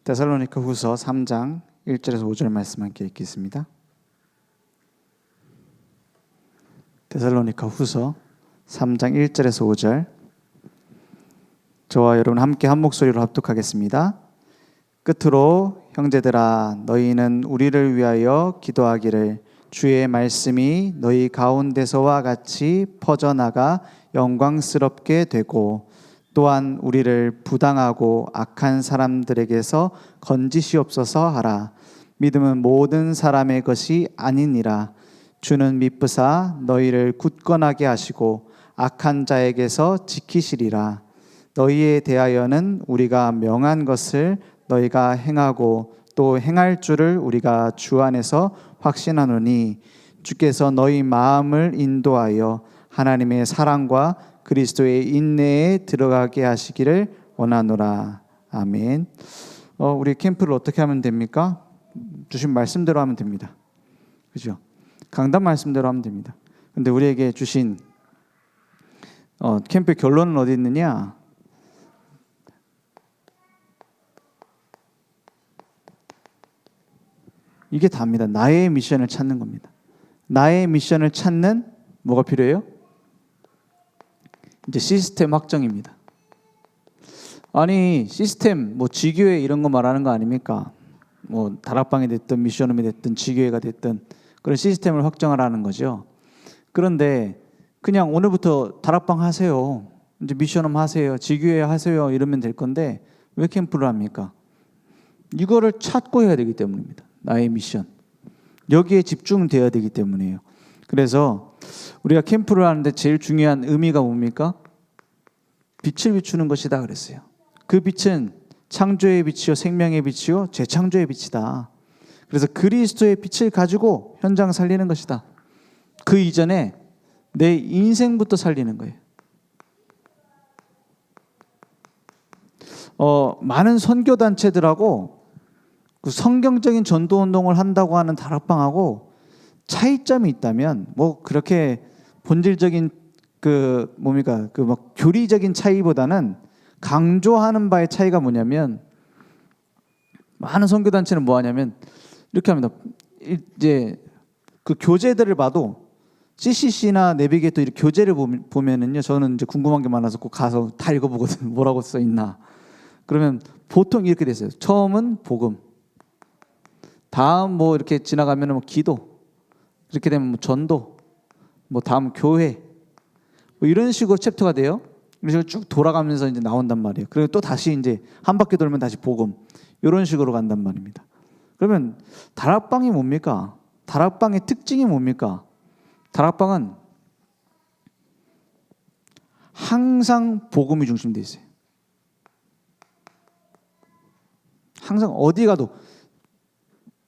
데살로니가 후서 3장 1절에서 5절 말씀 함께 읽겠습니다. 데살로니가 후서 3장 1절에서 5절, 저와 여러분 함께 한 목소리로 합독하겠습니다. 끝으로 형제들아, 너희는 우리를 위하여 기도하기를, 주의 말씀이 너희 가운데서와 같이 퍼져나가 영광스럽게 되고, 또한 우리를 부당하고 악한 사람들에게서 건지시옵소서 하라. 믿음은 모든 사람의 것이 아니니라. 주는 미쁘사 너희를 굳건하게 하시고 악한 자에게서 지키시리라. 너희에 대하여는 우리가 명한 것을 너희가 행하고 또 행할 줄을 우리가 주 안에서 확신하노니, 주께서 너희 마음을 인도하여 하나님의 사랑과 그리스도의 인내에 들어가게 하시기를 원하노라. 아멘. 우리 캠프를 어떻게 하면 됩니까? 주신 말씀대로 하면 됩니다. 그죠? 강단 말씀대로 하면 됩니다. 근데 우리에게 주신 캠프의 결론은 어디 있느냐? 이게 답니다. 나의 미션을 찾는 겁니다. 나의 미션을 찾는 뭐가 필요해요? 이제 시스템 확정입니다. 아니, 시스템, 지교회 이런 거 말하는 거 아닙니까? 다락방이 됐든 미션홈이 됐든 지교회가 됐든 그런 시스템을 확정하라는 거죠. 그런데 그냥 오늘부터 다락방 하세요, 이제 미션홈 하세요, 지교회 하세요 이러면 될 건데 왜 캠프를 합니까? 이거를 찾고 해야 되기 때문입니다. 나의 미션, 여기에 집중되어야 되기 때문이에요. 그래서 우리가 캠프를 하는데 제일 중요한 의미가 뭡니까? 빛을 비추는 것이다 그랬어요. 그 빛은 창조의 빛이요 생명의 빛이요 재창조의 빛이다. 그래서 그리스도의 빛을 가지고 현장 살리는 것이다. 그 이전에 내 인생부터 살리는 거예요. 많은 선교단체들하고 그 성경적인 전도운동을 한다고 하는 다락방하고 차이점이 있다면, 그렇게 본질적인 교리적인 차이보다는 강조하는 바의 차이가 뭐냐면, 많은 선교단체는 뭐 하냐면 이렇게 합니다. 이제 그 교재들을 봐도 CCC나 내비게이터 이렇게 교재를 보면은요, 저는 이제 궁금한 게 많아서 꼭 가서 다 읽어보거든요. 뭐라고 써 있나. 그러면 보통 이렇게 돼 있어요. 처음은 복음, 다음 이렇게 지나가면은 기도, 이렇게 되면 전도, 다음 교회, 이런 식으로 챕터가 돼요. 이런 식으로 쭉 돌아가면서 이제 나온단 말이에요. 그리고 또 다시 이제 한 바퀴 돌면 다시 복음, 이런 식으로 간단 말입니다. 그러면 다락방이 뭡니까? 다락방의 특징이 뭡니까? 다락방은 항상 복음이 중심되어 있어요. 항상 어디 가도,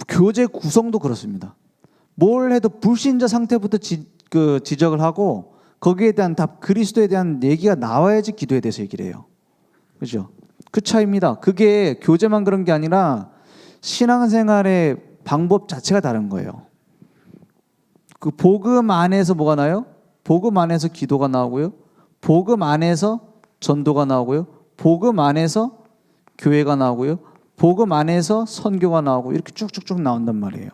교재 구성도 그렇습니다. 뭘 해도 불신자 상태부터 지적을 하고, 거기에 대한 답, 그리스도에 대한 얘기가 나와야지 기도에 대해서 얘기를 해요. 그죠? 그 차이입니다. 그게 교재만 그런 게 아니라 신앙생활의 방법 자체가 다른 거예요. 그 복음 안에서 뭐가 나요? 복음 안에서 기도가 나오고요, 복음 안에서 전도가 나오고요, 복음 안에서 교회가 나오고요, 복음 안에서 선교가 나오고, 이렇게 쭉쭉쭉 나온단 말이에요.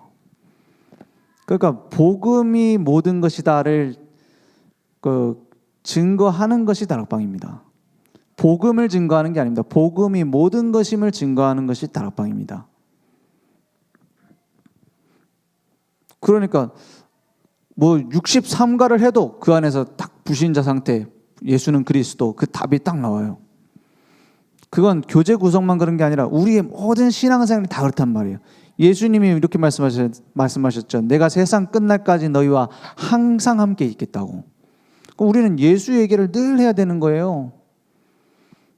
그러니까 복음이 모든 것이다를 증거하는 것이 다락방입니다. 복음을 증거하는 게 아닙니다. 복음이 모든 것임을 증거하는 것이 다락방입니다. 그러니까 63가를 해도 그 안에서 딱 불신자 상태, 예수는 그리스도, 그 답이 딱 나와요. 그건 교재 구성만 그런 게 아니라 우리의 모든 신앙생활이 다 그렇단 말이에요. 예수님이 이렇게 말씀하셨죠. 내가 세상 끝날까지 너희와 항상 함께 있겠다고. 우리는 예수 얘기를 늘 해야 되는 거예요.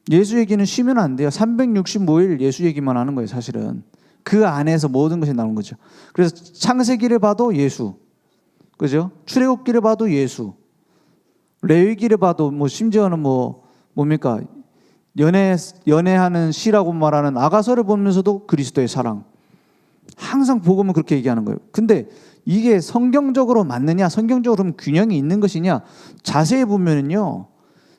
예수 얘기는 쉬면 안 돼요. 365일 예수 얘기만 하는 거예요, 사실은. 그 안에서 모든 것이 나오는 거죠. 그래서 창세기를 봐도 예수, 그죠? 출애굽기를 봐도 예수, 레위기를 봐도 심지어는 뭡니까? 연애하는 시라고 말하는 아가서를 보면서도 그리스도의 사랑. 항상 복음은 그렇게 얘기하는 거예요. 근데 이게 성경적으로 맞느냐, 성경적으로 균형이 있는 것이냐, 자세히 보면은요,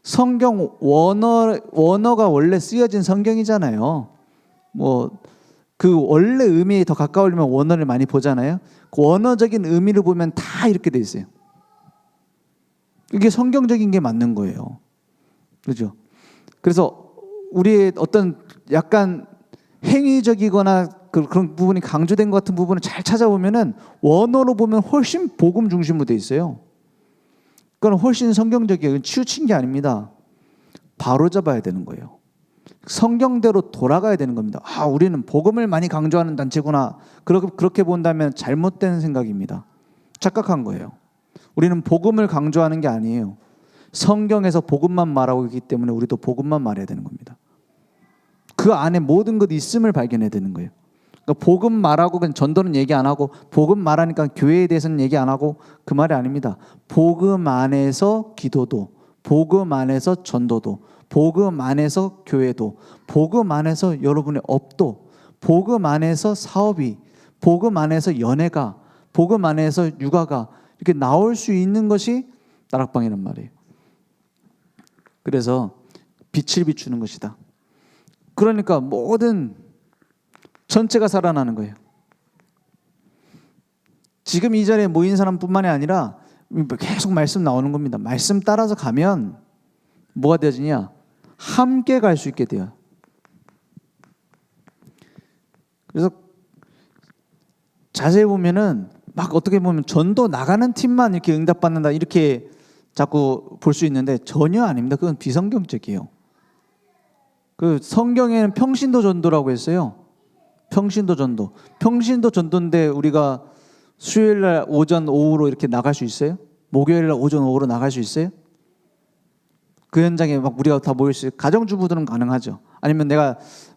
성경 원어가 원래 쓰여진 성경이잖아요. 그 원래 의미에 더 가까우려면 원어를 많이 보잖아요. 그 원어적인 의미를 보면 다 이렇게 돼 있어요. 이게 성경적인 게 맞는 거예요. 그렇죠? 그래서 우리의 어떤 약간 행위적이거나 그런 부분이 강조된 것 같은 부분을 잘 찾아보면은 원어로 보면 훨씬 복음 중심으로 돼 있어요. 그건 훨씬 성경적이에요. 치우친 게 아닙니다. 바로 잡아야 되는 거예요. 성경대로 돌아가야 되는 겁니다. 우리는 복음을 많이 강조하는 단체구나. 그렇게 본다면 잘못된 생각입니다. 착각한 거예요. 우리는 복음을 강조하는 게 아니에요. 성경에서 복음만 말하고 있기 때문에 우리도 복음만 말해야 되는 겁니다. 그 안에 모든 것이 있음을 발견해야 되는 거예요. 그러니까 복음 말하고 그냥 전도는 얘기 안 하고 복음 말하니까 교회에 대해서는 얘기 안 하고 그 말이 아닙니다. 복음 안에서 기도도, 복음 안에서 전도도, 복음 안에서 교회도, 복음 안에서 여러분의 업도, 복음 안에서 사업이, 복음 안에서 연애가, 복음 안에서 육아가 이렇게 나올 수 있는 것이 다락방이란 말이에요. 그래서 빛을 비추는 것이다. 그러니까 모든 전체가 살아나는 거예요. 지금 이 자리에 모인 사람뿐만이 아니라 계속 말씀 나오는 겁니다. 말씀 따라서 가면 뭐가 되어지냐? 함께 갈 수 있게 돼요. 그래서 자세히 보면은 막 어떻게 보면 전도 나가는 팀만 이렇게 응답받는다 이렇게 자꾸 볼 수 있는데 전혀 아닙니다. 그건 비성경적이에요. 그 성경에는 평신도 전도라고 했어요. 평신도 전도. 평신도 전도인데 우리가 수요일 날 오전 오후로 이렇게 나갈 수 있어요? 목요일 날 오전 오후로 나갈 수 있어요? 그 현장에 막 우리가 다 모일 수 있어요? 가정주부들은 가능하죠. 아니면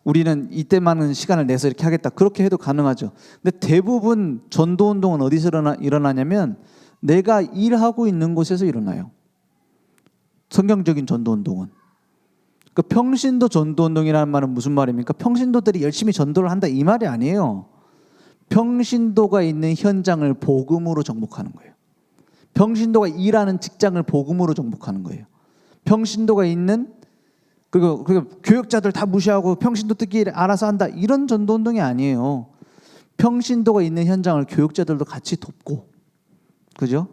우리는 이때만은 시간을 내서 이렇게 하겠다. 그렇게 해도 가능하죠. 근데 대부분 전도 운동은 어디서 일어나냐면 내가 일하고 있는 곳에서 일어나요. 성경적인 전도 운동은. 그 평신도 전도 운동이라는 말은 무슨 말입니까? 평신도들이 열심히 전도를 한다 이 말이 아니에요. 평신도가 있는 현장을 복음으로 정복하는 거예요. 평신도가 일하는 직장을 복음으로 정복하는 거예요. 평신도가 있는 그리고 교역자들 다 무시하고 평신도들끼리 알아서 한다 이런 전도 운동이 아니에요. 평신도가 있는 현장을 교역자들도 같이 돕고, 그죠?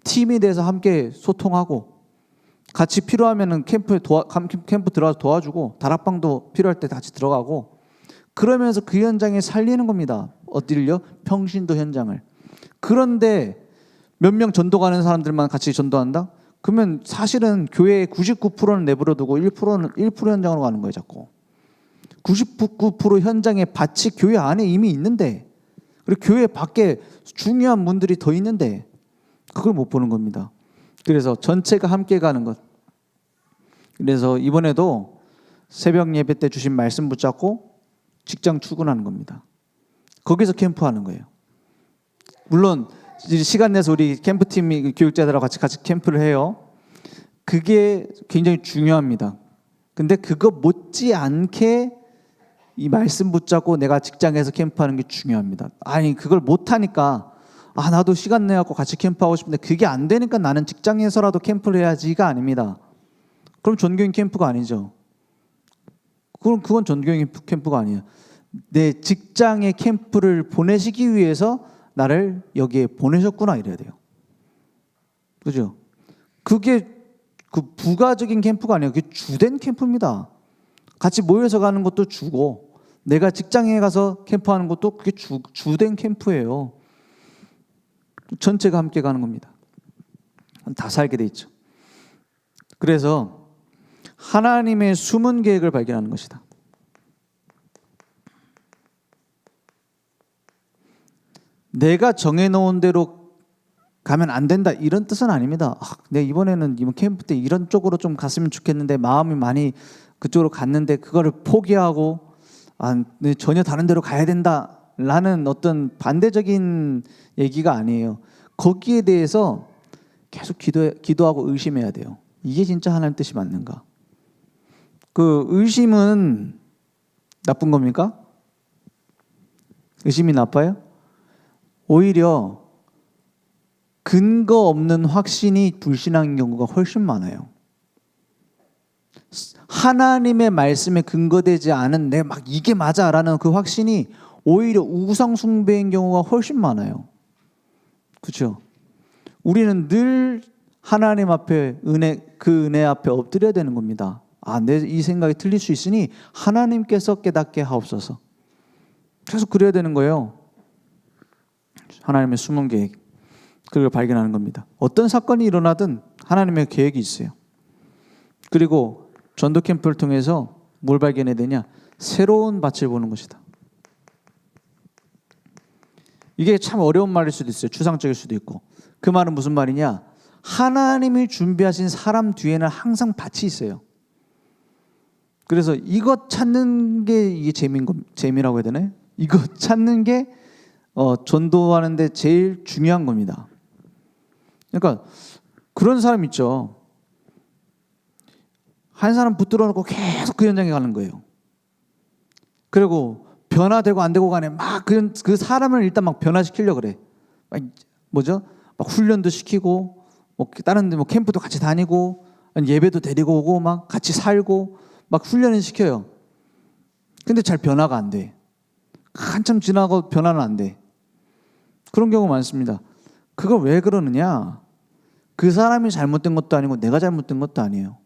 팀이 돼서 함께 소통하고. 같이 필요하면은 캠프 들어가서 도와주고 다락방도 필요할 때 같이 들어가고 그러면서 그 현장에 살리는 겁니다. 어디를요? 평신도 현장을. 그런데 몇 명 전도 가는 사람들만 같이 전도한다? 그러면 사실은 교회의 99%는 내버려두고 1% 현장으로 가는 거예요. 자꾸 99% 현장의 밭이 교회 안에 이미 있는데 그리고 교회 밖에 중요한 분들이 더 있는데 그걸 못 보는 겁니다. 그래서 전체가 함께 가는 것. 그래서 이번에도 새벽 예배 때 주신 말씀 붙잡고 직장 출근하는 겁니다. 거기서 캠프하는 거예요. 물론 시간 내서 우리 캠프팀이 교육자들하고 같이 캠프를 해요. 그게 굉장히 중요합니다. 근데 그거 못지않게 이 말씀 붙잡고 내가 직장에서 캠프하는 게 중요합니다. 아니 그걸 못하니까 나도 시간 내갖고 같이 캠프하고 싶은데 그게 안 되니까 나는 직장에서라도 캠프를 해야지가 아닙니다. 그럼 전교인 캠프가 아니죠. 그건 전교인 캠프가 아니에요. 내 직장의 캠프를 보내시기 위해서 나를 여기에 보내셨구나 이래야 돼요. 그죠? 그게 그 부가적인 캠프가 아니에요. 그게 주된 캠프입니다. 같이 모여서 가는 것도 주고 내가 직장에 가서 캠프하는 것도 그게 주된 캠프예요. 전체가 함께 가는 겁니다. 다 살게 돼 있죠. 그래서 하나님의 숨은 계획을 발견하는 것이다. 내가 정해놓은 대로 가면 안 된다 이런 뜻은 아닙니다. 내가 이번 캠프 때 이런 쪽으로 좀 갔으면 좋겠는데 마음이 많이 그쪽으로 갔는데 그거를 포기하고 전혀 다른 데로 가야 된다라는 어떤 반대적인 얘기가 아니에요. 거기에 대해서 계속 기도하고 의심해야 돼요. 이게 진짜 하나님 뜻이 맞는가? 그 의심은 나쁜 겁니까? 의심이 나빠요? 오히려 근거 없는 확신이 불신한 경우가 훨씬 많아요. 하나님의 말씀에 근거되지 않은 내가 막 이게 맞아라는 그 확신이 오히려 우상 숭배인 경우가 훨씬 많아요. 그렇죠? 우리는 늘 하나님 앞에 그 은혜 앞에 엎드려야 되는 겁니다. 내 이 생각이 틀릴 수 있으니 하나님께서 깨닫게 하옵소서. 계속 그래야 되는 거예요. 하나님의 숨은 계획, 그걸 발견하는 겁니다. 어떤 사건이 일어나든 하나님의 계획이 있어요. 그리고 전도 캠프를 통해서 뭘 발견해야 되냐? 새로운 밭을 보는 것이다. 이게 참 어려운 말일 수도 있어요. 추상적일 수도 있고. 그 말은 무슨 말이냐? 하나님이 준비하신 사람 뒤에는 항상 밭이 있어요. 그래서 이것 찾는 게 이게 재미라고 해야 되나요? 이것 찾는 게 전도하는데 제일 중요한 겁니다. 그러니까 그런 사람 있죠. 한 사람 붙들어 놓고 계속 그 현장에 가는 거예요. 그리고 변화되고 안 되고 간에 막 그 사람을 일단 막 변화시키려고 그래. 막 훈련도 시키고 다른 데 캠프도 같이 다니고 예배도 데리고 오고 막 같이 살고 막 훈련을 시켜요. 근데 잘 변화가 안 돼. 한참 지나고 변화는 안 돼. 그런 경우 많습니다. 그걸 왜 그러느냐? 그 사람이 잘못된 것도 아니고 내가 잘못된 것도 아니에요.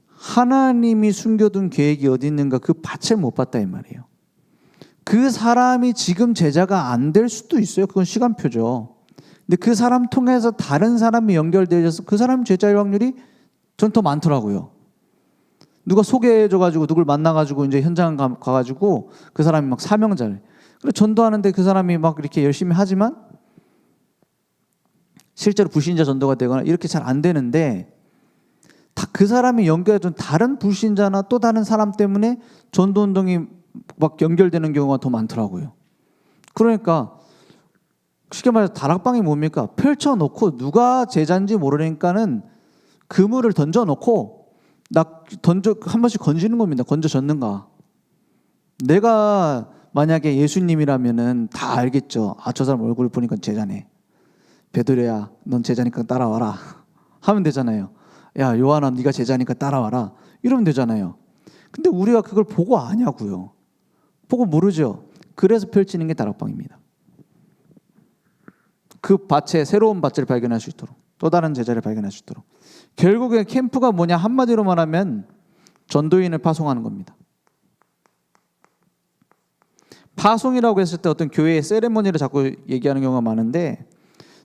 하나님이 숨겨둔 계획이 어디 있는가 그 밭을 못 봤다 이 말이에요. 그 사람이 지금 제자가 안 될 수도 있어요. 그건 시간표죠. 근데 그 사람 통해서 다른 사람이 연결되어서 그 사람 제자일 확률이 전 더 많더라고요. 누가 소개해줘가지고 누굴 만나가지고 이제 현장 가가지고 그 사람이 막 사명자래. 그래 전도하는데 그 사람이 막 이렇게 열심히 하지만 실제로 불신자 전도가 되거나 이렇게 잘 안 되는데 다 그 사람이 연결해준 다른 불신자나 또 다른 사람 때문에 전도 운동이 막 연결되는 경우가 더 많더라고요. 그러니까 쉽게 말해서 다락방이 뭡니까? 펼쳐놓고 누가 제자인지 모르니까는 그물을 던져놓고 한 번씩 건지는 겁니다. 건져졌는가? 내가 만약에 예수님이라면은 다 알겠죠. 저 사람 얼굴 보니까 제자네. 베드로야, 넌 제자니까 따라와라. 하면 되잖아요. 야, 요한아, 네가 제자니까 따라와라. 이러면 되잖아요. 근데 우리가 그걸 보고 아냐고요. 보고 모르죠. 그래서 펼치는 게 다락방입니다. 그 밭에 새로운 밭을 발견할 수 있도록 또 다른 제자를 발견할 수 있도록 결국에 캠프가 뭐냐 한마디로 말하면 전도인을 파송하는 겁니다. 파송이라고 했을 때 어떤 교회의 세레머니를 자꾸 얘기하는 경우가 많은데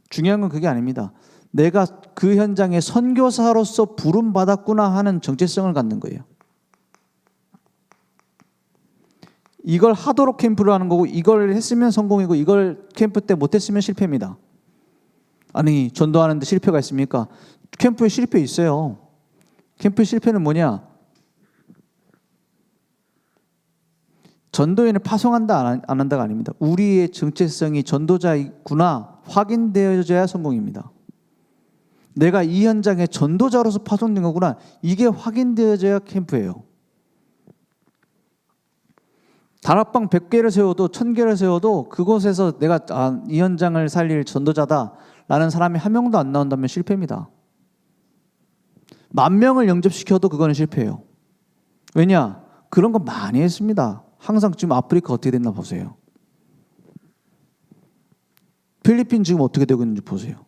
중요한 건 그게 아닙니다. 내가 그 현장에 선교사로서 부름받았구나 하는 정체성을 갖는 거예요. 이걸 하도록 캠프를 하는 거고 이걸 했으면 성공이고 이걸 캠프 때 못했으면 실패입니다. 아니 전도하는데 실패가 있습니까? 캠프에 실패 있어요. 캠프의 실패는 뭐냐? 전도인을 파송한다 안 한다가 아닙니다. 우리의 정체성이 전도자이구나 확인되어져야 성공입니다. 내가 이 현장에 전도자로서 파송된 거구나 이게 확인되어져야 캠프예요. 다락방 100개를 세워도 1000개를 세워도 그곳에서 내가 이 현장을 살릴 전도자다라는 사람이 한 명도 안 나온다면 실패입니다. 10,000명을 영접시켜도 그거는 실패예요. 왜냐? 그런 거 많이 했습니다. 항상 지금 아프리카 어떻게 됐나 보세요. 필리핀 지금 어떻게 되고 있는지 보세요.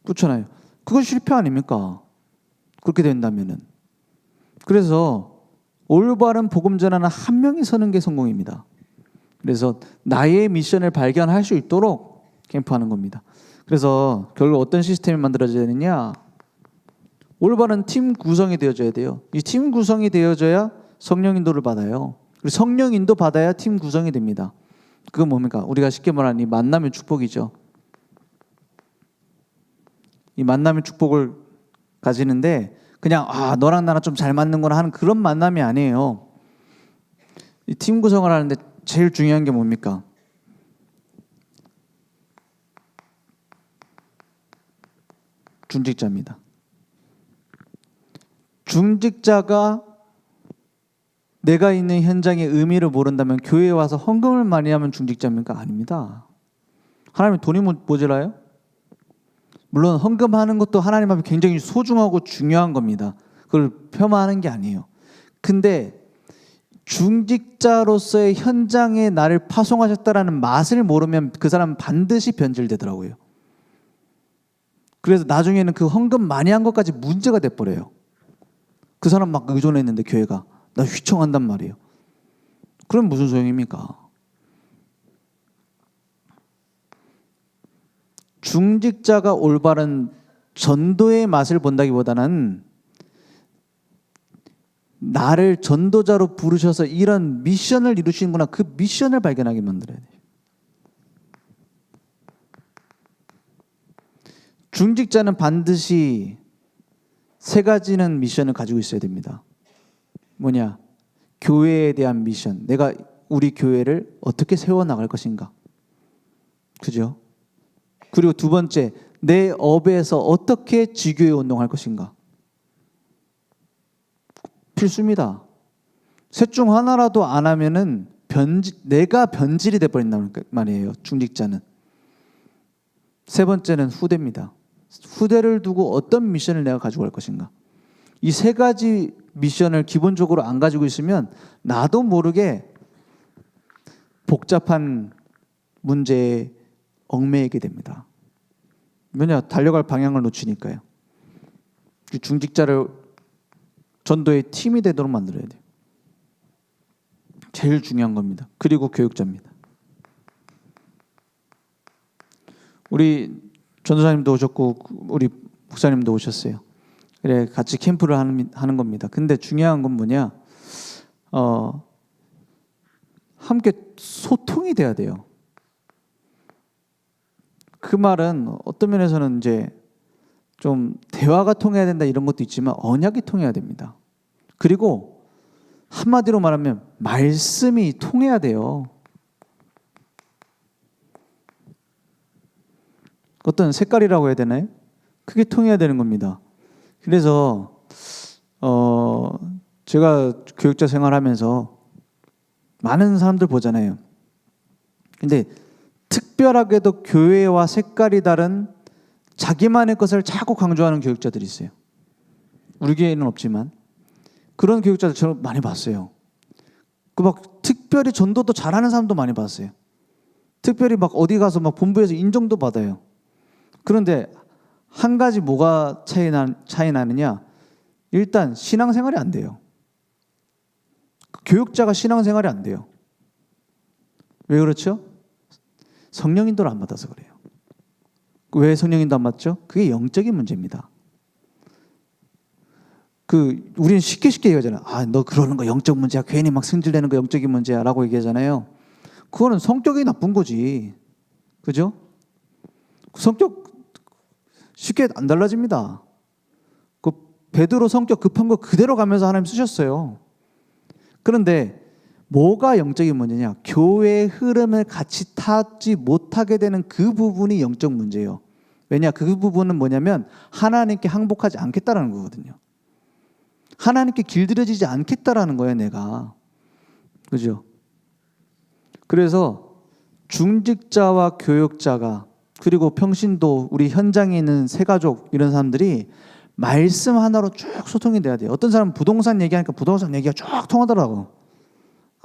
그렇잖아요. 그건 실패 아닙니까? 그렇게 된다면은. 그래서 올바른 복음 전하는 한 명이 서는 게 성공입니다. 그래서 나의 미션을 발견할 수 있도록 캠프하는 겁니다. 그래서 결국 어떤 시스템이 만들어져야 되느냐? 올바른 팀 구성이 되어져야 돼요. 이 팀 구성이 되어져야 성령 인도를 받아요. 그리고 성령 인도 받아야 팀 구성이 됩니다. 그건 뭡니까? 우리가 쉽게 말하는 이 만남의 축복이죠. 이 만남의 축복을 가지는데 그냥 너랑 나랑 좀 잘 맞는구나 하는 그런 만남이 아니에요. 이 팀 구성을 하는데 제일 중요한 게 뭡니까? 중직자입니다. 중직자가 내가 있는 현장의 의미를 모른다면 교회에 와서 헌금을 많이 하면 중직자입니까? 아닙니다. 하나님이 돈이 모자라요? 물론 헌금하는 것도 하나님 앞에 굉장히 소중하고 중요한 겁니다. 그걸 폄하하는 게 아니에요. 근데 중직자로서의 현장에 나를 파송하셨다라는 맛을 모르면 그 사람은 반드시 변질되더라고요. 그래서 나중에는 그 헌금 많이 한 것까지 문제가 돼버려요. 그 사람 막 의존했는데 교회가 나 휘청한단 말이에요. 그럼 무슨 소용입니까? 중직자가 올바른 전도의 맛을 본다기보다는 나를 전도자로 부르셔서 이런 미션을 이루시는구나, 그 미션을 발견하게 만들어야 돼요. 중직자는 반드시 세 가지는 미션을 가지고 있어야 됩니다. 뭐냐? 교회에 대한 미션. 내가 우리 교회를 어떻게 세워나갈 것인가. 그죠? 그리고 두 번째, 내 업에서 어떻게 지교회 운동할 것인가. 필수입니다. 셋 중 하나라도 안 하면은 내가 변질이 돼버린다는 말이에요. 중직자는. 세 번째는 후대입니다. 후대를 두고 어떤 미션을 내가 가지고 갈 것인가. 이 세 가지 미션을 기본적으로 안 가지고 있으면 나도 모르게 복잡한 문제에 얽매이게 됩니다. 왜냐? 달려갈 방향을 놓치니까요. 중직자를 전도의 팀이 되도록 만들어야 돼요. 제일 중요한 겁니다. 그리고 교육자입니다. 우리 전도사님도 오셨고 우리 목사님도 오셨어요. 그래 같이 캠프를 하는 겁니다. 근데 중요한 건 뭐냐? 함께 소통이 돼야 돼요. 그 말은 어떤 면에서는 이제 좀 대화가 통해야 된다 이런 것도 있지만 언약이 통해야 됩니다. 그리고 한마디로 말하면 말씀이 통해야 돼요. 어떤 색깔이라고 해야 되나요? 그게 통해야 되는 겁니다. 그래서 제가 교육자 생활하면서 많은 사람들 보잖아요. 근데 특별하게도 교회와 색깔이 다른 자기만의 것을 자꾸 강조하는 교육자들이 있어요. 우리 교회는 없지만 그런 교육자들 저는 많이 봤어요. 그 막 특별히 전도도 잘하는 사람도 많이 봤어요. 특별히 막 어디 가서 막 본부에서 인정도 받아요. 그런데 한 가지 뭐가 차이 나느냐? 일단 신앙생활이 안 돼요. 교육자가 신앙생활이 안 돼요. 왜 그렇죠? 성령 인도를 안 받아서 그래요. 왜 성령 인도 안 받죠? 그게 영적인 문제입니다. 우리는 쉽게 얘기하잖아요. 너 그러는 거 영적 문제야. 괜히 막 승질내는 거 영적인 문제야 라고 얘기하잖아요. 그거는 성격이 나쁜 거지. 그죠? 성격 쉽게 안 달라집니다. 그 베드로 성격 급한 거 그대로 가면서 하나님 쓰셨어요. 그런데 뭐가 영적인 문제냐? 교회의 흐름을 같이 타지 못하게 되는 그 부분이 영적 문제예요. 왜냐? 그 부분은 뭐냐면 하나님께 항복하지 않겠다라는 거거든요. 하나님께 길들여지지 않겠다라는 거예요, 내가. 그죠? 그래서 중직자와 교육자가 그리고 평신도 우리 현장에 있는 새가족 이런 사람들이 말씀 하나로 쭉 소통이 돼야 돼요. 어떤 사람은 부동산 얘기하니까 부동산 얘기가 쭉 통하더라고.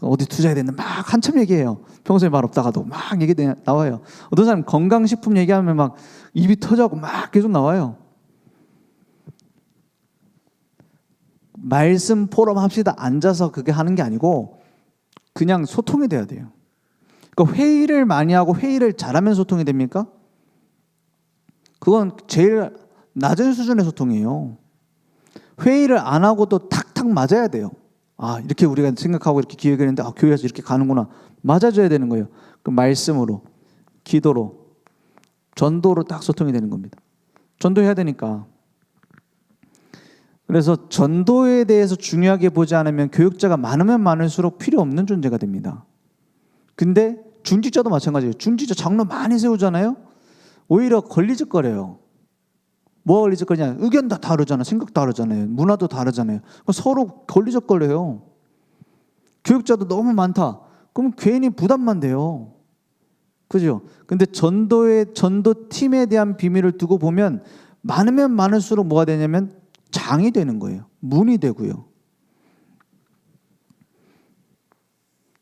어디 투자해야 되는데 막 한참 얘기해요. 평소에 말 없다가도 막 얘기 나와요. 어떤 사람은 건강식품 얘기하면 막 입이 터져고 막 계속 나와요. 말씀 포럼 합시다 앉아서 그게 하는 게 아니고 그냥 소통이 돼야 돼요. 그러니까 회의를 많이 하고 회의를 잘하면 소통이 됩니까? 그건 제일 낮은 수준의 소통이에요. 회의를 안 하고도 탁탁 맞아야 돼요. 이렇게 우리가 생각하고 이렇게 기획을 했는데 교회에서 이렇게 가는구나. 맞아줘야 되는 거예요. 그 말씀으로, 기도로, 전도로 딱 소통이 되는 겁니다. 전도해야 되니까. 그래서 전도에 대해서 중요하게 보지 않으면 교육자가 많으면 많을수록 필요 없는 존재가 됩니다. 근데 중직자도 마찬가지예요. 중직자 장로 많이 세우잖아요. 오히려 걸리적거려요. 뭐가 걸리적거리냐? 의견 다 다르잖아요. 생각 다르잖아요. 문화도 다르잖아요. 서로 걸리적거려요. 교육자도 너무 많다. 그럼 괜히 부담만 돼요. 그죠? 근데 전도팀에 대한 비밀을 두고 보면 많으면 많을수록 뭐가 되냐면 장이 되는 거예요. 문이 되고요.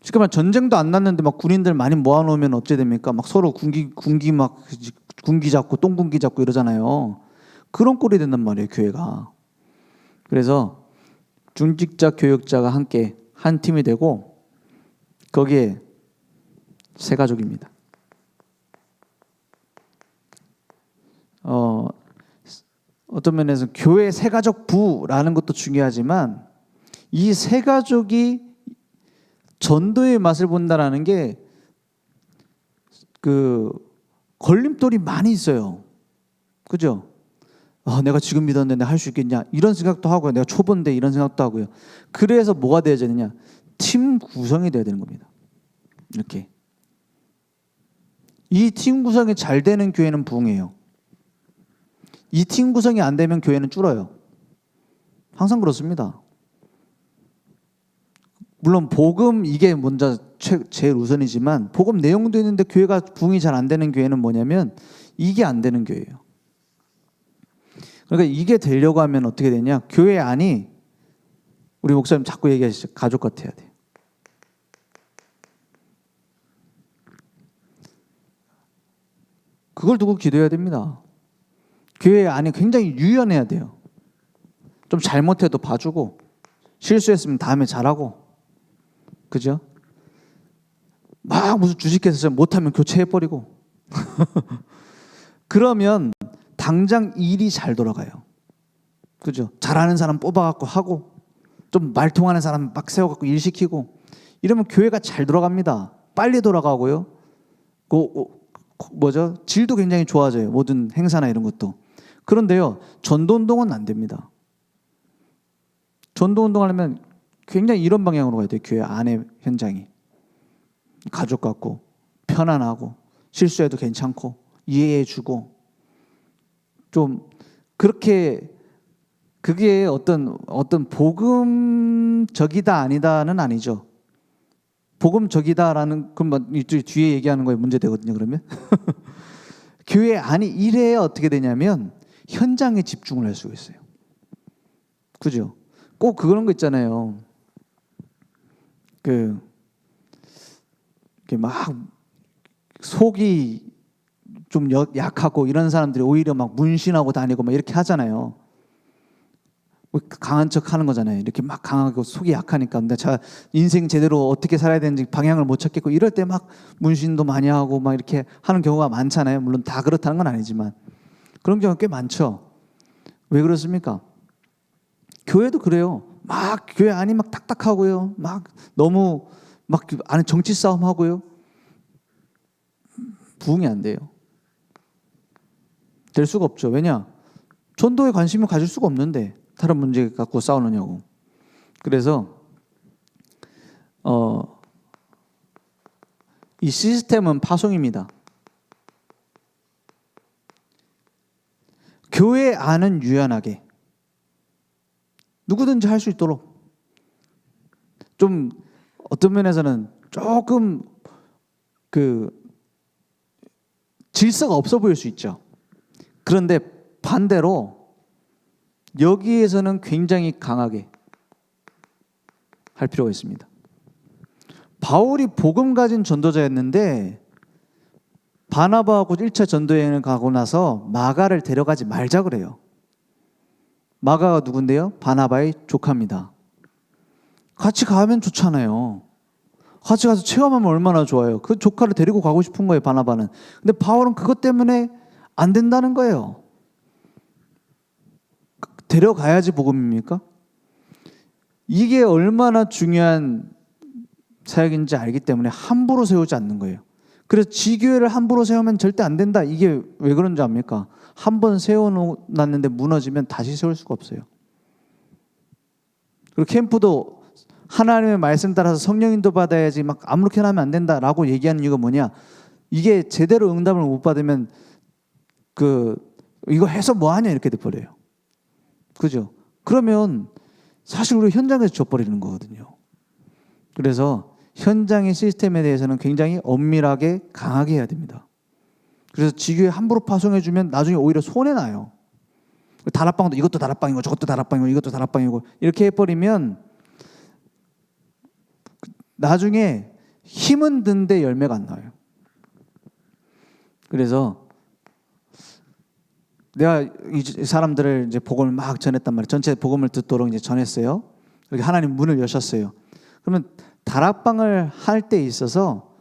잠깐만 전쟁도 안 났는데 막 군인들 많이 모아놓으면 어째 됩니까? 막 서로 군기 막 군기 잡고 똥군기 잡고 이러잖아요. 그런 꼴이 된단 말이에요, 교회가. 그래서 중직자, 교역자가 함께 한 팀이 되고 거기에 새 가족입니다. 어떤 면에서 교회 새 가족부라는 것도 중요하지만 이 새 가족이 전도의 맛을 본다라는 게 그 걸림돌이 많이 있어요. 그죠? 내가 지금 믿었는데 할 수 있겠냐 이런 생각도 하고요. 내가 초보인데 이런 생각도 하고요. 그래서 뭐가 되어야 되느냐? 팀 구성이 돼야 되는 겁니다. 이렇게 이 팀 구성이 잘 되는 교회는 부흥해요. 이 팀 구성이 안 되면 교회는 줄어요. 항상 그렇습니다. 물론 복음 이게 먼저 제일 우선이지만 복음 내용도 있는데 교회가 부흥이 잘 안 되는 교회는 뭐냐면 이게 안 되는 교회예요. 그러니까 이게 되려고 하면 어떻게 되냐? 교회 안이 우리 목사님 자꾸 얘기하시죠. 가족 같아야 돼요. 그걸 두고 기도해야 됩니다. 교회 안이 굉장히 유연해야 돼요. 좀 잘못해도 봐주고 실수했으면 다음에 잘하고 그죠? 막 무슨 주식회사 못하면 교체해버리고 그러면 당장 일이 잘 돌아가요. 그죠? 잘하는 사람 뽑아갖고 하고 좀 말통하는 사람 막 세워갖고 일 시키고 이러면 교회가 잘 돌아갑니다. 빨리 돌아가고요. 질도 굉장히 좋아져요. 모든 행사나 이런 것도. 그런데요, 전도운동은 안 됩니다. 전도운동 하려면 굉장히 이런 방향으로 가야 돼요. 교회 안에 현장이 가족 같고 편안하고 실수해도 괜찮고 이해해주고 좀 그렇게 그게 어떤 복음적이다 아니다는 아니죠. 복음적이다라는 그럼 뒤에 얘기하는 거에 문제 되거든요. 그러면 교회 안이 이래야 어떻게 되냐면 현장에 집중을 할 수가 있어요. 그죠? 꼭 그런 거 있잖아요. 막 속이 좀 약하고 이런 사람들이 오히려 막 문신하고 다니고 막 이렇게 하잖아요. 강한 척 하는 거잖아요. 이렇게 막 강하고 속이 약하니까 자 인생 제대로 어떻게 살아야 되는지 방향을 못 찾겠고 이럴 때 막 문신도 많이 하고 막 이렇게 하는 경우가 많잖아요. 물론 다 그렇다는 건 아니지만 그런 경우가 꽤 많죠. 왜 그렇습니까? 교회도 그래요. 막 교회 안이 막 딱딱하고요. 막 너무 막 안에 정치 싸움 하고요. 부흥이 안 돼요. 될 수가 없죠. 왜냐? 전도에 관심을 가질 수가 없는데 다른 문제 갖고 싸우느냐고. 그래서 이 시스템은 파송입니다. 교회 안은 유연하게 누구든지 할 수 있도록 좀 어떤 면에서는 조금 질서가 없어 보일 수 있죠. 그런데 반대로 여기에서는 굉장히 강하게 할 필요가 있습니다. 바울이 복음 가진 전도자였는데 바나바하고 1차 전도여행을 가고 나서 마가를 데려가지 말자 그래요. 마가가 누군데요? 바나바의 조카입니다. 같이 가면 좋잖아요. 같이 가서 체험하면 얼마나 좋아요. 그 조카를 데리고 가고 싶은 거예요, 바나바는. 근데 바울은 그것 때문에 안 된다는 거예요. 데려가야지 복음입니까? 이게 얼마나 중요한 사역인지 알기 때문에 함부로 세우지 않는 거예요. 그래서 지교회를 함부로 세우면 절대 안 된다. 이게 왜 그런지 압니까? 한번 세워놨는데 무너지면 다시 세울 수가 없어요. 그리고 캠프도 하나님의 말씀 따라서 성령인도 받아야지 막 아무렇게나 하면 안 된다라고 얘기하는 이유가 뭐냐? 이게 제대로 응답을 못 받으면 이거 해서 뭐하냐 이렇게 돼버려요. 그죠? 그러면 사실 우리 현장에서 져버리는 거거든요. 그래서 현장의 시스템에 대해서는 굉장히 엄밀하게 강하게 해야 됩니다. 그래서 지교에 함부로 파송해주면 나중에 오히려 손해나요. 다락방도 이것도 다락방이고 저것도 다락방이고 이것도 다락방이고 이렇게 해버리면 나중에 힘은 든데 열매가 안 나와요. 그래서 내가 이 사람들을 이제 복음을 막 전했단 말이에요. 전체 복음을 듣도록 이제 전했어요. 이렇게 하나님 문을 여셨어요. 그러면 다락방을 할 때 있어서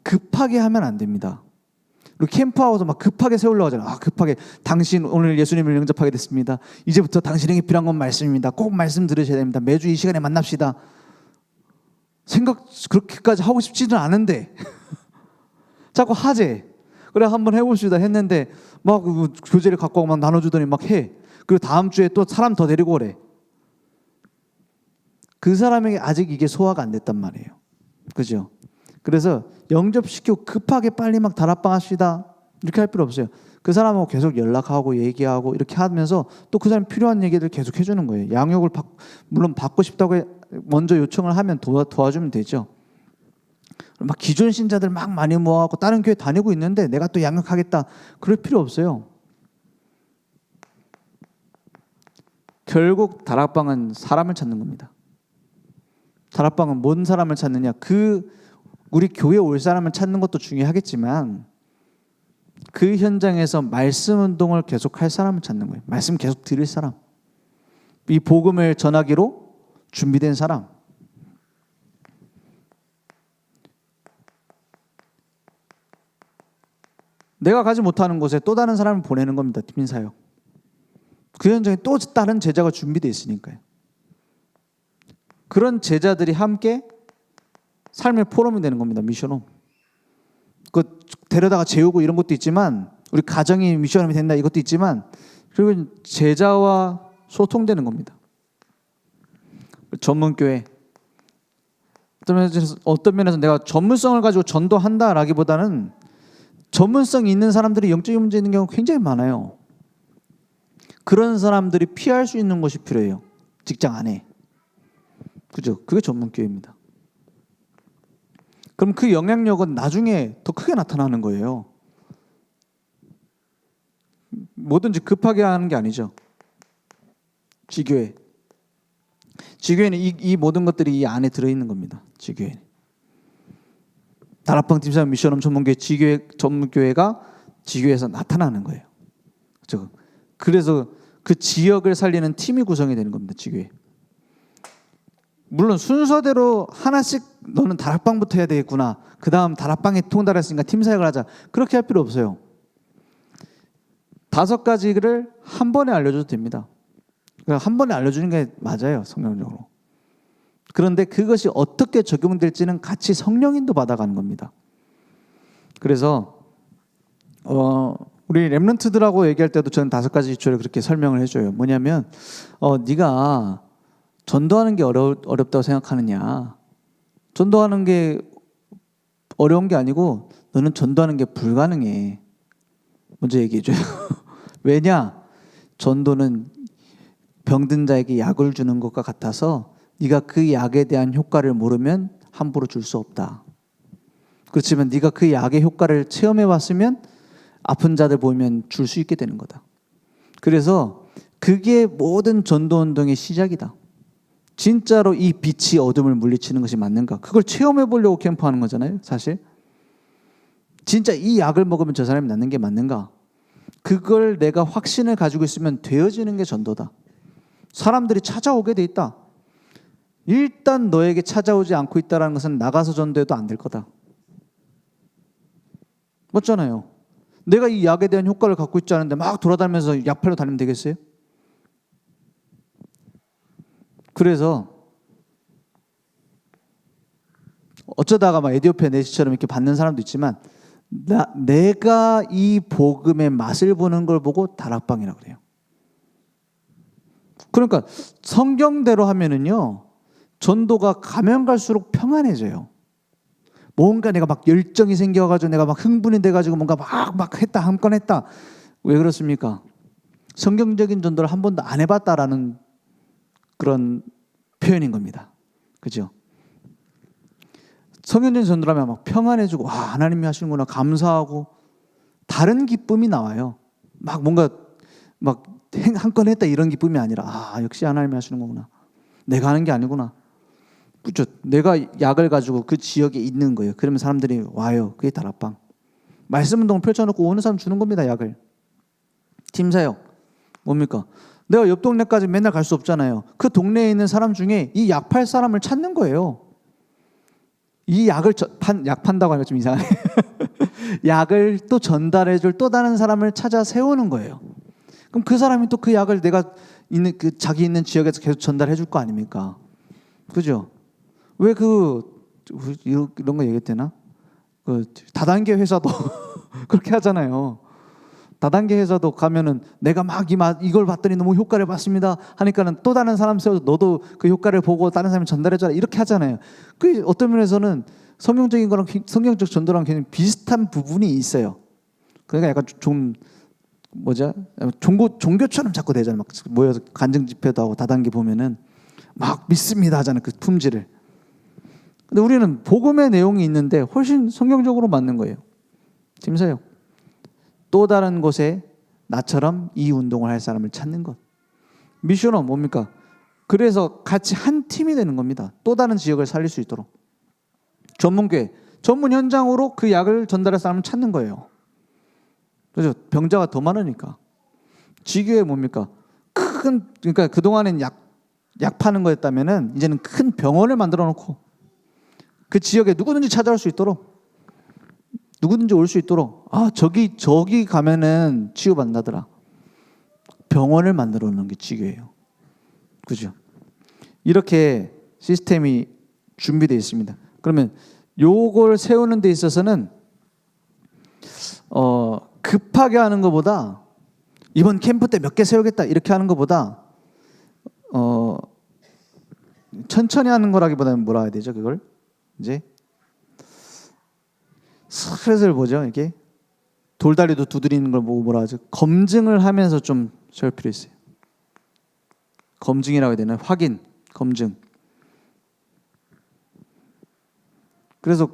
급하게 하면 안 됩니다. 그리고 캠프아웃을 막 급하게 세우려고 하잖아요. 급하게 당신 오늘 예수님을 영접하게 됐습니다. 이제부터 당신에게 필요한 건 말씀입니다. 꼭 말씀 들으셔야 됩니다. 매주 이 시간에 만납시다. 생각 그렇게까지 하고 싶지는 않은데 자꾸 하재. 그래 한번 해봅시다 했는데 막 교재를 갖고 오고 막 나눠주더니 막 해. 그리고 다음 주에 또 사람 더 데리고 오래. 그 사람에게 아직 이게 소화가 안 됐단 말이에요. 그죠? 그래서 영접시키고 급하게 빨리 막 다락방 합시다 이렇게 할 필요 없어요. 그 사람하고 계속 연락하고 얘기하고 이렇게 하면서 또 그 사람 필요한 얘기를 계속 해주는 거예요. 양육을 물론 받고 싶다고 먼저 요청을 하면 도와주면 되죠. 막 기존 신자들 막 많이 모아갖고 다른 교회 다니고 있는데 내가 또 양육하겠다 그럴 필요 없어요. 결국 다락방은 사람을 찾는 겁니다. 다락방은 뭔 사람을 찾느냐, 우리 교회 올 사람을 찾는 것도 중요하겠지만 그 현장에서 말씀 운동을 계속 할 사람을 찾는 거예요. 말씀 계속 들을 사람, 이 복음을 전하기로 준비된 사람. 내가 가지 못하는 곳에 또 다른 사람을 보내는 겁니다. 팀사역. 그 현장에 또 다른 제자가 준비되어 있으니까요. 그런 제자들이 함께 삶의 포럼이 되는 겁니다. 미션홈. 그 데려다가 재우고 이런 것도 있지만, 우리 가정이 미션홈이 된다 이것도 있지만, 그리고 제자와 소통되는 겁니다. 전문교회. 어떤 면에서 내가 전문성을 가지고 전도한다라기보다는 전문성이 있는 사람들이 영적인 문제 있는 경우가 굉장히 많아요. 그런 사람들이 피할 수 있는 것이 필요해요. 직장 안에. 그죠? 그게 전문교회입니다. 그럼 그 영향력은 나중에 더 크게 나타나는 거예요. 뭐든지 급하게 하는 게 아니죠. 지교회. 지교회는 이 모든 것들이 이 안에 들어있는 겁니다. 지교회. 다락방 팀사역 미션홈 전문교회 지교회 전문교회가 지교회에서 나타나는 거예요. 그렇죠? 그래서 그 지역을 살리는 팀이 구성이 되는 겁니다. 지교회. 물론 순서대로 하나씩 너는 다락방부터 해야 되겠구나. 그 다음 다락방에 통달했으니까 팀사역을 하자. 그렇게 할 필요 없어요. 5가지를 한 번에 알려줘도 됩니다. 한 번에 알려주는 게 맞아요. 성경적으로. 그런데 그것이 어떻게 적용될지는 같이 성령인도 받아가는 겁니다. 그래서 우리 렘넌트들하고 얘기할 때도 저는 5가지 기초를 그렇게 설명을 해줘요. 뭐냐면 네가 전도하는 게 어렵다고 생각하느냐. 전도하는 게 어려운 게 아니고 너는 전도하는 게 불가능해. 먼저 얘기해줘요. 왜냐? 전도는 병든 자에게 약을 주는 것과 같아서 네가 그 약에 대한 효과를 모르면 함부로 줄 수 없다. 그렇지만 네가 그 약의 효과를 체험해 봤으면 아픈 자들 보면 줄 수 있게 되는 거다. 그래서 그게 모든 전도운동의 시작이다. 진짜로 이 빛이 어둠을 물리치는 것이 맞는가? 그걸 체험해 보려고 캠프하는 거잖아요. 사실 진짜 이 약을 먹으면 저 사람이 낫는 게 맞는가? 그걸 내가 확신을 가지고 있으면 되어지는 게 전도다. 사람들이 찾아오게 돼 있다. 일단 너에게 찾아오지 않고 있다는 것은 나가서 전도해도 안 될 거다. 맞잖아요. 내가 이 약에 대한 효과를 갖고 있지 않은데 막 돌아다니면서 약 팔러 다니면 되겠어요? 그래서 어쩌다가 막 에디오피아 내시처럼 이렇게 받는 사람도 있지만 내가 이 복음의 맛을 보는 걸 보고 다락방이라고 그래요. 그러니까 성경대로 하면은요, 전도가 가면 갈수록 평안해져요. 뭔가 내가 막 열정이 생겨가지고 내가 막 흥분이 돼가지고 뭔가 막 했다, 한 건 했다. 왜 그렇습니까? 성경적인 전도를 한 번도 안 해봤다라는 그런 표현인 겁니다. 그죠? 성경적인 전도라면 막 평안해지고, 하나님이 하시는구나, 감사하고, 다른 기쁨이 나와요. 막 뭔가 막 한 건 했다 이런 기쁨이 아니라, 역시 하나님이 하시는 거구나. 내가 하는 게 아니구나. 그렇죠. 내가 약을 가지고 그 지역에 있는 거예요. 그러면 사람들이 와요. 그게 다락방. 말씀 운동을 펼쳐놓고 오는 사람 주는 겁니다. 약을. 팀 사역 뭡니까? 내가 옆 동네까지 맨날 갈 수 없잖아요. 그 동네에 있는 사람 중에 이 약 팔 사람을 찾는 거예요. 이 약을 약 판다고 하니까 좀 이상해. 약을 또 전달해줄 또 다른 사람을 찾아 세우는 거예요. 그럼 그 사람이 또 그 약을 내가 있는 그 자기 있는 지역에서 계속 전달해줄 거 아닙니까? 그죠? 왜 이런 거 얘기했대나? 그 다단계 회사도 그렇게 하잖아요. 다단계 회사도 가면은 내가 막 이걸 봤더니 너무 효과를 봤습니다 하니까는 또 다른 사람 세워서 너도 그 효과를 보고 다른 사람이 전달해줘라 이렇게 하잖아요. 그 어떤 면에서는 성경적인 거랑 성경적 전도랑 굉장히 비슷한 부분이 있어요. 그러니까 약간 좀 종교처럼 자꾸 되잖아요. 막 모여서 간증 집회도 하고 다단계 보면은 막 믿습니다 하잖아요. 그 품질을. 근데 우리는 복음의 내용이 있는데 훨씬 성경적으로 맞는 거예요. 팀사역. 또 다른 곳에 나처럼 이 운동을 할 사람을 찾는 것. 미션은 뭡니까? 그래서 같이 한 팀이 되는 겁니다. 또 다른 지역을 살릴 수 있도록. 전문교회, 전문 현장으로 그 약을 전달할 사람을 찾는 거예요. 그렇죠? 병자가 더 많으니까. 지교회 뭡니까? 그러니까 그동안엔 약 파는 거였다면은 이제는 큰 병원을 만들어 놓고 그 지역에 누구든지 찾아올 수 있도록 누구든지 올 수 있도록 저기 가면은 치유받는다더라. 병원을 만들어 놓는 게 지교예요. 그죠? 이렇게 시스템이 준비되어 있습니다. 그러면 요걸 세우는 데 있어서는 급하게 하는 것보다 이번 캠프 때 몇 개 세우겠다 이렇게 하는 것보다 천천히 하는 거라기보다는 뭐라 해야 되죠? 그걸 이제 슬슬 보죠. 이게 돌다리도 두드리는 걸 보고 뭐라 하죠? 검증을 하면서 좀 세울 필요 있어요. 검증이라고 해야 되나? 확인, 검증. 그래서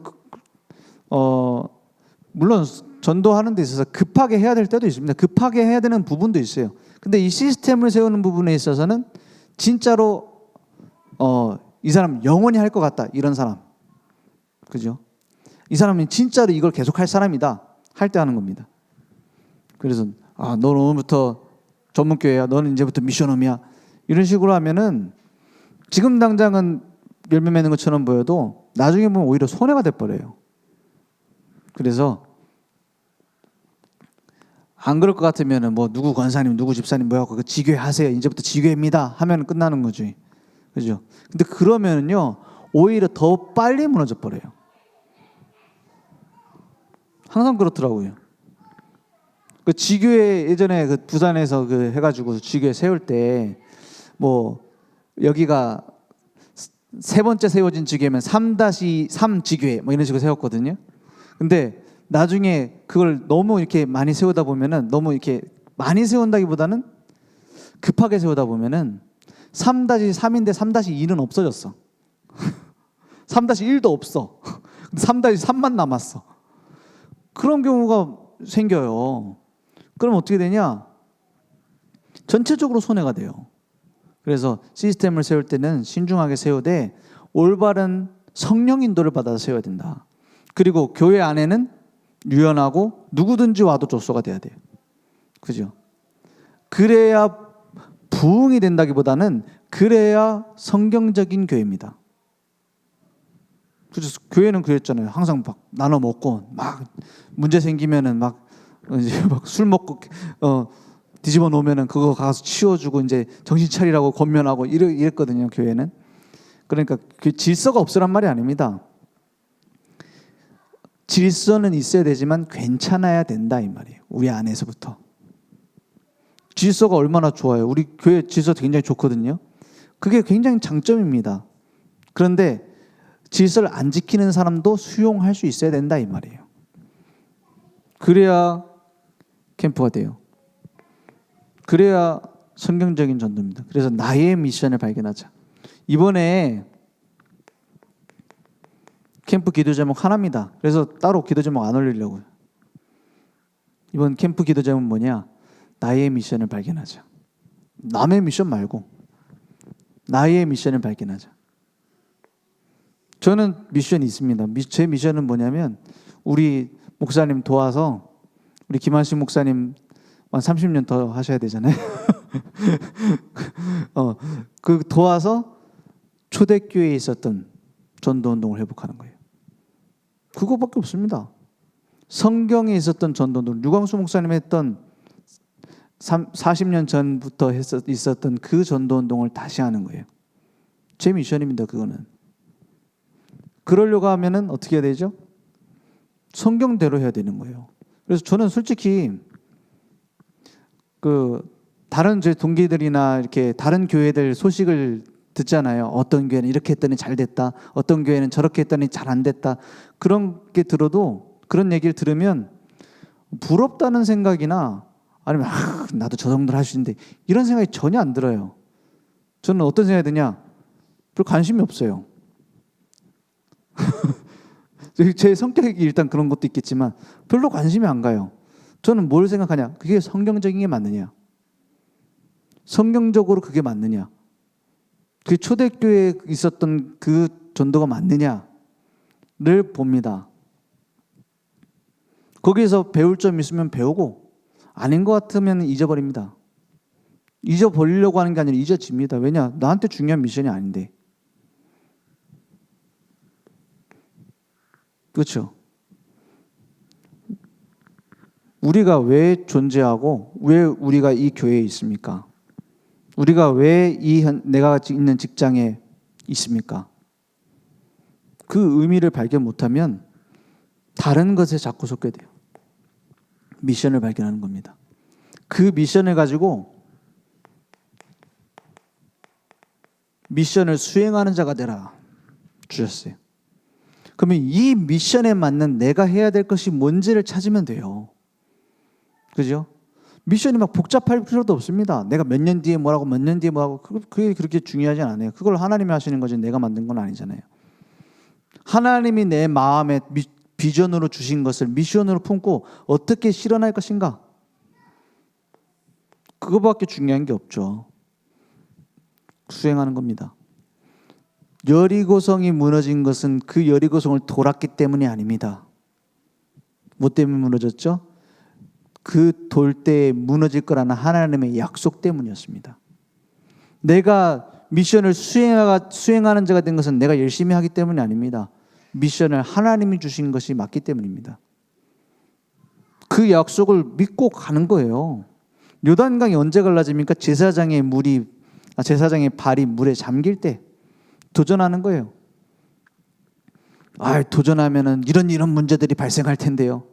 물론 전도하는 데 있어서 급하게 해야 될 때도 있습니다. 급하게 해야 되는 부분도 있어요. 근데 이 시스템을 세우는 부분에 있어서는 진짜로 이 사람 영원히 할 것 같다. 이런 사람. 그죠? 이 사람이 진짜로 이걸 계속 할 사람이다. 할 때 하는 겁니다. 그래서 너는 오늘부터 전문교회야. 너는 이제부터 미션홈이야. 이런 식으로 하면은 지금 당장은 열매 맺는 것처럼 보여도 나중에 보면 오히려 손해가 돼버려요. 그래서 안 그럴 것 같으면은 뭐 누구 권사님, 누구 집사님 모여갖고 그 지교회 하세요. 이제부터 지교회입니다. 하면 끝나는 거지. 그죠? 근데 그러면은요 오히려 더 빨리 무너져 버려요. 항상 그렇더라고요. 그 지교회 예전에 그 부산에서 그 해가지고 지교회 세울 때 뭐 여기가 세 번째 세워진 지교회면 3-3 지교회 뭐 이런 식으로 세웠거든요. 근데 나중에 그걸 너무 이렇게 많이 세우다 보면은 너무 이렇게 많이 세운다기보다는 급하게 세우다 보면은 3-3인데 3-2는 없어졌어. 3-1도 없어. 3-3만 남았어. 그런 경우가 생겨요. 그럼 어떻게 되냐? 전체적으로 손해가 돼요. 그래서 시스템을 세울 때는 신중하게 세우되 올바른 성령 인도를 받아서 세워야 된다. 그리고 교회 안에는 유연하고 누구든지 와도 조소가 돼야 돼요. 그죠? 그래야 부흥이 된다기보다는 그래야 성경적인 교회입니다. 그래서 교회는 그랬잖아요. 항상 막 나눠 먹고 막 문제 생기면은 막 술 먹고 뒤집어 놓으면은 그거 가서 치워주고 이제 정신 차리라고 권면하고 이랬거든요. 교회는. 그러니까 그 질서가 없으란 말이 아닙니다. 질서는 있어야 되지만 괜찮아야 된다 이 말이에요. 우리 안에서부터. 질서가 얼마나 좋아요. 우리 교회 질서 굉장히 좋거든요. 그게 굉장히 장점입니다. 그런데 질서를 안 지키는 사람도 수용할 수 있어야 된다 이 말이에요. 그래야 캠프가 돼요. 그래야 성경적인 전도입니다. 그래서 나의 미션을 발견하자. 이번에 캠프 기도 제목 하나입니다. 그래서 따로 기도 제목 안 올리려고요. 이번 캠프 기도 제목은 뭐냐? 나의 미션을 발견하자. 남의 미션 말고 나의 미션을 발견하자. 저는 미션이 있습니다. 제 미션은 뭐냐면 우리 목사님 도와서 우리 김한식 목사님 한 30년 더 하셔야 되잖아요. 그 도와서 초대교회에 있었던 전도운동을 회복하는 거예요. 그거밖에 없습니다. 성경에 있었던 전도운동, 유광수 목사님 했던 40년 전부터 있었던 그 전도운동을 다시 하는 거예요. 제 미션입니다. 그거는. 그러려고 하면은 어떻게 해야 되죠? 성경대로 해야 되는 거예요. 그래서 저는 솔직히 다른 제 동기들이나 이렇게 다른 교회들 소식을 듣잖아요. 어떤 교회는 이렇게 했더니 잘 됐다. 어떤 교회는 저렇게 했더니 잘 안 됐다. 그런 게 들어도 그런 얘기를 들으면 부럽다는 생각이나 아니면 나도 저 정도는 할 수 있는데 이런 생각이 전혀 안 들어요. 저는 어떤 생각이 드냐? 별 관심이 없어요. 제 성격이 일단 그런 것도 있겠지만 별로 관심이 안 가요. 저는 뭘 생각하냐? 그게 성경적인 게 맞느냐? 성경적으로 그게 맞느냐? 그 초대교회에 있었던 그 전도가 맞느냐를 봅니다. 거기에서 배울 점 있으면 배우고 아닌 것 같으면 잊어버립니다. 잊어버리려고 하는 게 아니라 잊어집니다. 왜냐? 나한테 중요한 미션이 아닌데. 그렇죠? 우리가 왜 존재하고 왜 우리가 이 교회에 있습니까? 우리가 왜 내가 있는 직장에 있습니까? 그 의미를 발견 못하면 다른 것에 자꾸 쏟게 돼요. 미션을 발견하는 겁니다. 그 미션을 가지고 미션을 수행하는 자가 되라 주셨어요. 그러면 이 미션에 맞는 내가 해야 될 것이 뭔지를 찾으면 돼요. 그죠? 미션이 막 복잡할 필요도 없습니다. 내가 몇 년 뒤에 뭐라고 몇 년 뒤에 뭐하고 그게 그렇게 중요하지 않아요. 그걸 하나님이 하시는 거지 내가 만든 건 아니잖아요. 하나님이 내 마음에 비전으로 주신 것을 미션으로 품고 어떻게 실현할 것인가? 그거밖에 중요한 게 없죠. 수행하는 겁니다. 여리고성이 무너진 것은 그 여리고성을 돌았기 때문이 아닙니다. 뭐 때문에 무너졌죠? 그 돌대에 무너질 거라는 하나님의 약속 때문이었습니다. 내가 미션을 수행하는 자가 된 것은 내가 열심히 하기 때문이 아닙니다. 미션을 하나님이 주신 것이 맞기 때문입니다. 그 약속을 믿고 가는 거예요. 요단강이 언제 갈라집니까? 제사장의 발이 물에 잠길 때 도전하는 거예요. 도전하면은 이런 문제들이 발생할 텐데요.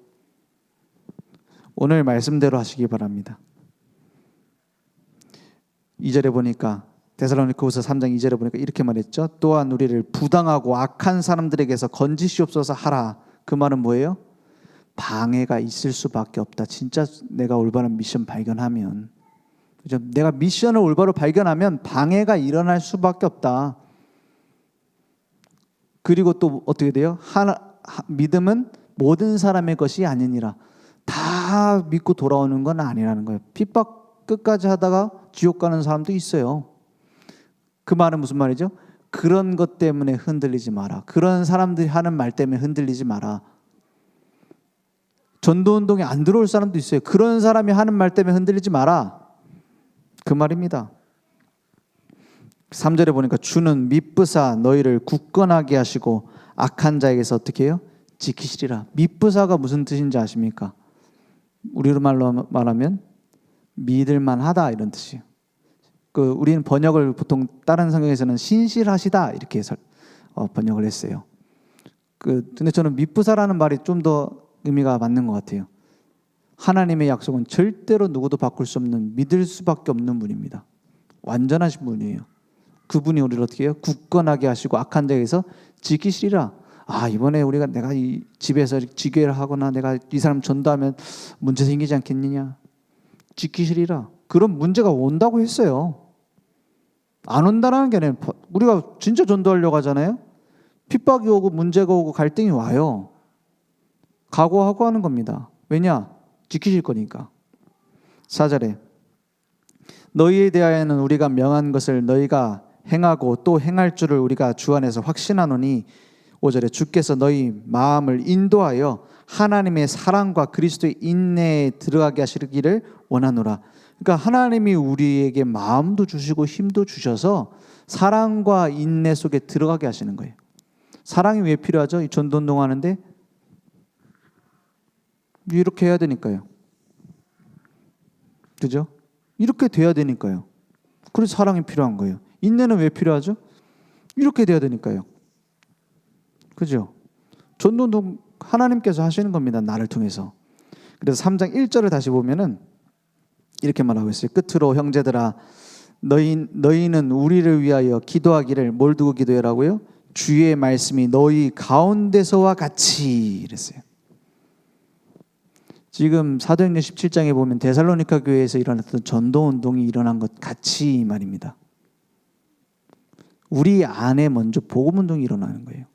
오늘 말씀대로 하시기 바랍니다. 2절에 보니까 데살로니가후서 3장 2절에 보니까 이렇게 말했죠. 또한 우리를 부당하고 악한 사람들에게서 건지시옵소서 하라. 그 말은 뭐예요? 방해가 있을 수밖에 없다. 진짜 내가 올바른 미션 발견하면, 그죠? 내가 미션을 올바로 발견하면 방해가 일어날 수밖에 없다. 그리고 또 어떻게 돼요? 믿음은 모든 사람의 것이 아니니라. 다 믿고 돌아오는 건 아니라는 거예요. 핍박 끝까지 하다가 지옥 가는 사람도 있어요. 그 말은 무슨 말이죠? 그런 것 때문에 흔들리지 마라. 그런 사람들이 하는 말 때문에 흔들리지 마라. 전도운동에 안 들어올 사람도 있어요. 그런 사람이 하는 말 때문에 흔들리지 마라. 그 말입니다. 3절에 보니까 주는 미쁘사 너희를 굳건하게 하시고 악한 자에게서 어떻게 해요? 지키시리라. 미쁘사가 무슨 뜻인지 아십니까? 우리로 말로 말하면 믿을만하다 이런 뜻이에요. 우리는 번역을 보통 다른 성경에서는 신실하시다 이렇게 번역을 했어요. 근데 저는 미쁘사라는 말이 좀 더 의미가 맞는 것 같아요. 하나님의 약속은 절대로 누구도 바꿀 수 없는 믿을 수밖에 없는 분입니다. 완전하신 분이에요. 그분이 우리를 어떻게 해요? 굳건하게 하시고 악한 자에게서 지키시리라. 이번에 내가 이 집에서 지교회를 하거나 내가 이 사람 전도하면 문제 생기지 않겠느냐? 지키시리라. 그런 문제가 온다고 했어요. 안 온다라는 게 아니라 우리가 진짜 전도하려고 하잖아요. 핍박이 오고 문제가 오고 갈등이 와요. 각오하고 하는 겁니다. 왜냐? 지키실 거니까. 4절에 너희에 대하여는 우리가 명한 것을 너희가 행하고 또 행할 줄을 우리가 주 안에서 확신하노니 5절에 주께서 너희 마음을 인도하여 하나님의 사랑과 그리스도의 인내에 들어가게 하시기를 원하노라. 그러니까 하나님이 우리에게 마음도 주시고 힘도 주셔서 사랑과 인내 속에 들어가게 하시는 거예요. 사랑이 왜 필요하죠? 이 전도운동 하는데 이렇게 해야 되니까요. 그죠? 이렇게 돼야 되니까요. 그래서 사랑이 필요한 거예요. 인내는 왜 필요하죠? 이렇게 돼야 되니까요. 그죠? 전도운동 하나님께서 하시는 겁니다. 나를 통해서. 그래서 3장 1절을 다시 보면은 이렇게 말하고 있어요. 끝으로 형제들아 너희는 우리를 위하여 기도하기를 뭘 두고 기도해라고요? 주의 말씀이 너희 가운데서와 같이 이랬어요. 지금 사도행전 17장에 보면 데살로니가 교회에서 일어났던 전도운동이 일어난 것 같이 말입니다. 우리 안에 먼저 복음운동이 일어나는 거예요.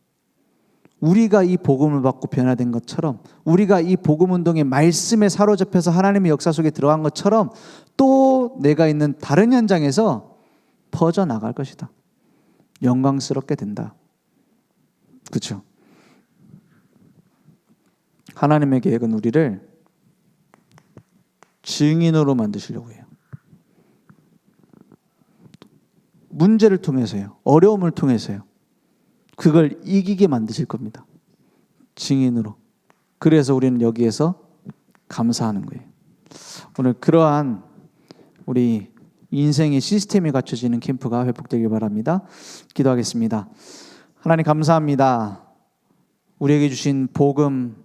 우리가 이 복음을 받고 변화된 것처럼, 우리가 이 복음운동의 말씀에 사로잡혀서 하나님의 역사 속에 들어간 것처럼 또 내가 있는 다른 현장에서 퍼져나갈 것이다. 영광스럽게 된다. 그렇죠? 하나님의 계획은 우리를 증인으로 만드시려고 해요. 문제를 통해서요. 어려움을 통해서요. 그걸 이기게 만드실 겁니다. 증인으로. 그래서 우리는 여기에서 감사하는 거예요. 오늘 그러한 우리 인생의 시스템이 갖춰지는 캠프가 회복되길 바랍니다. 기도하겠습니다. 하나님 감사합니다. 우리에게 주신 복음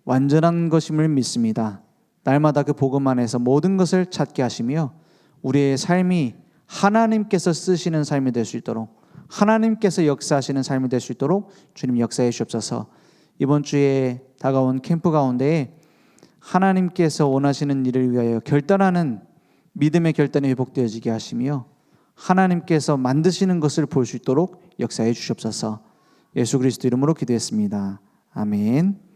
완전한 것임을 믿습니다. 날마다 그 복음 안에서 모든 것을 찾게 하시며 우리의 삶이 하나님께서 쓰시는 삶이 될 수 있도록, 하나님께서 역사하시는 삶이 될 수 있도록 주님 역사해 주옵소서. 이번 주에 다가온 캠프 가운데에 하나님께서 원하시는 일을 위하여 결단하는 믿음의 결단이 회복되어지게 하시며 하나님께서 만드시는 것을 볼 수 있도록 역사해 주시옵소서. 예수 그리스도 이름으로 기도했습니다. 아멘.